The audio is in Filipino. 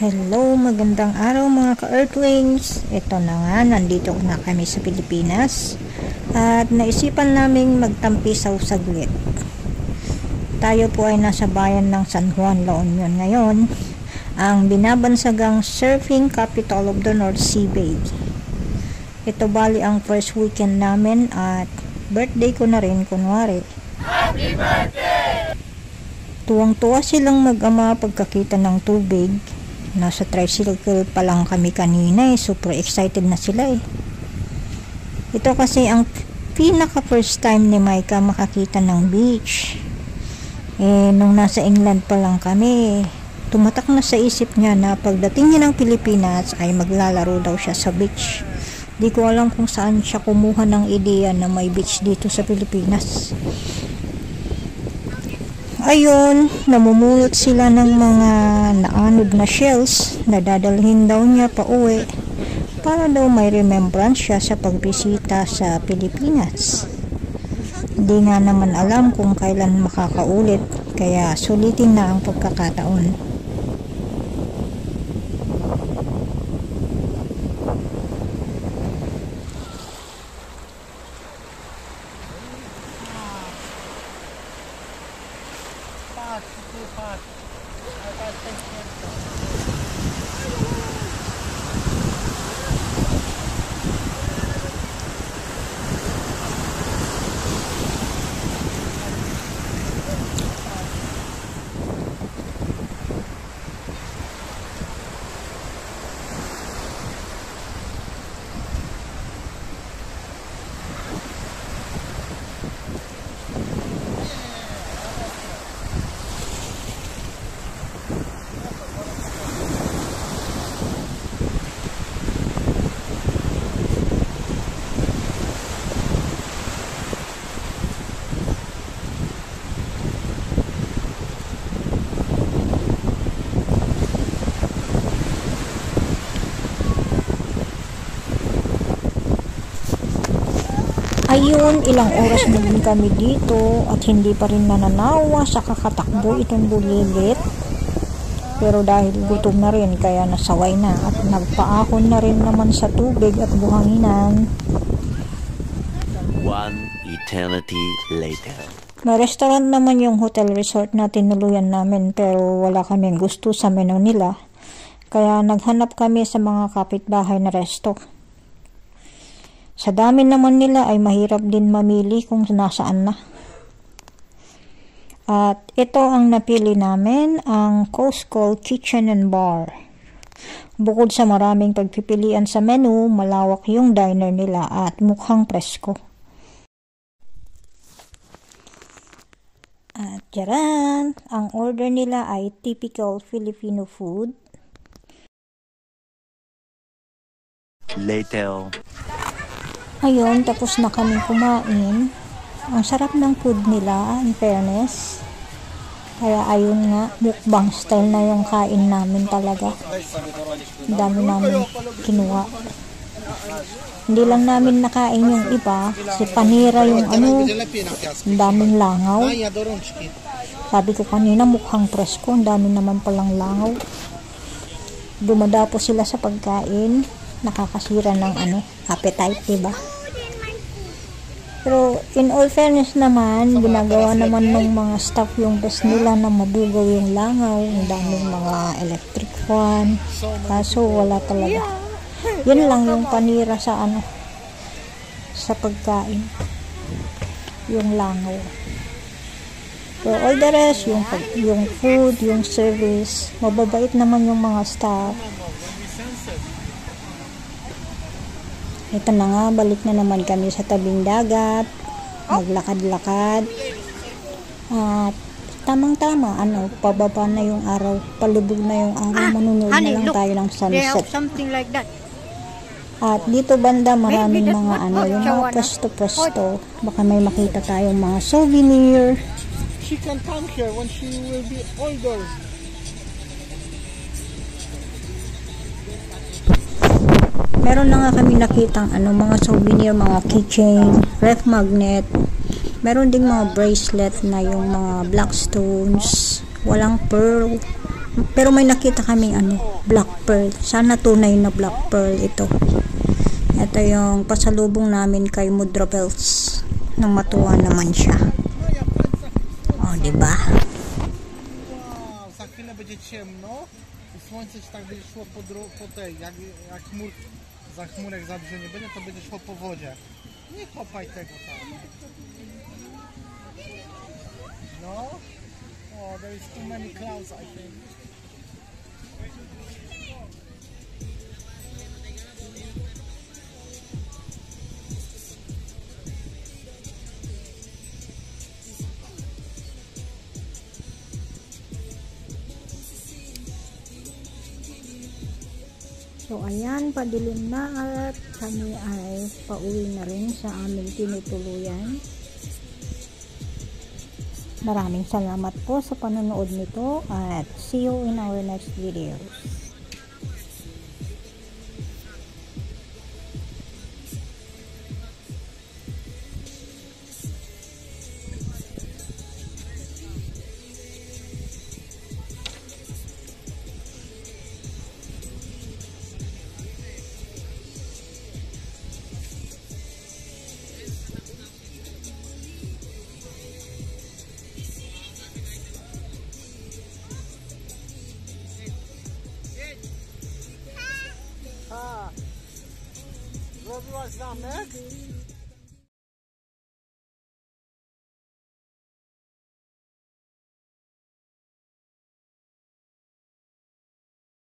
Hello, magandang araw mga ka-Earthlings. Ito na nga, nandito na kami sa Pilipinas at naisipan naming magtampisaw saglit. Tayo po ay nasa bayan ng San Juan, La Union ngayon, ang binabansagang surfing capital of the North Sea Bay. Ito bali ang first weekend namin at birthday ko na rin kunwari. Happy birthday! Tuwang-tuwa silang mag-ama pagkakita ng tubig. Nasa tricycle pa lang kami kanina super excited na sila Ito kasi ang pinaka first time ni Micah makakita ng beach. Nung nasa England pa lang kami, tumatak na sa isip niya na pagdating niya ng Pilipinas ay maglalaro daw siya sa beach. Di ko alam kung saan siya kumuha ng ideya na may beach dito sa Pilipinas. Ayun, namumulot sila ng mga naanod na shells na dadalhin daw niya pa uwi para daw may remembrance siya sa pagbisita sa Pilipinas. Hindi nga naman alam kung kailan makakaulit, kaya sulitin na ang pagkakataon. Ayun, ilang oras na din kami dito at hindi pa rin nananawa sa kakatakbo itong bulilit. Pero dahil gutom na rin kaya nasaway na at nagpaahon na rin naman sa tubig at buhanginan. One eternity later. May restaurant naman yung hotel resort na tinuluyan namin pero wala kaming gusto sa menu nila. Kaya naghanap kami sa mga kapitbahay na resto. Sa dami naman nila ay mahirap din mamili kung nasaan na. At ito ang napili namin, ang Coast Call Kitchen and Bar. Bukod sa maraming pagpipilian sa menu, malawak yung diner nila at mukhang presko. At tiyaran, ang order nila ay typical Filipino food. Later. Ayun, tapos na kami kumain. Ang sarap ng food nila, in fairness. Kaya ayun nga, mukbang style na yung kain namin talaga. Ang dami namin kinuha. Hindi lang namin nakain yung iba, si panira yung ang daming langaw. Sabi ko kanina mukhang presko, ang dami naman palang langaw. Dumadapo sila sa pagkain, nakakasira ng appetite, diba? Pero in all fairness naman, ginagawa naman ng mga staff yung best nila na madugaw yung langaw, ang daming mga electric fan, kaso wala talaga. Yun lang yung panira sa sa pagkain, yung langaw. Pero all the rest, yung food, yung service, mababait naman yung mga staff. Ito na nga, balik na naman kami sa tabing dagat, maglakad-lakad, at tamang-tama, pababa na yung araw, palubog na yung araw, manunood na lang tayo ng sunset. At dito banda, maraming mga yung mga pwesto-pwesto, baka may makita tayong mga souvenir. She can come here when she will be older. Meron na nga kami nakitang mga souvenir, mga keychain, ref magnet. Meron ding mga bracelet na yung mga black stones, walang pearl, Pero may nakita kaming black pearl. Sana tunay na black pearl ito. Ito yung pasalubong namin kay Mudravels. Nang matuwa naman siya. O, diba? Wow, za chwilę będzie ciemno i słońce ci tak będzie szło po tej, jak za chmurek za dużo nie będzie, to będzie szło po wodzie. Nie kopaj tego tam. No? Oh, there is too many clouds, I think. So, ayan, padilim na at kami ay pauwi na rin sa aming tinutuluyan. Maraming salamat po sa panonood nito at see you in our next videos. Zrobiłaś zamek?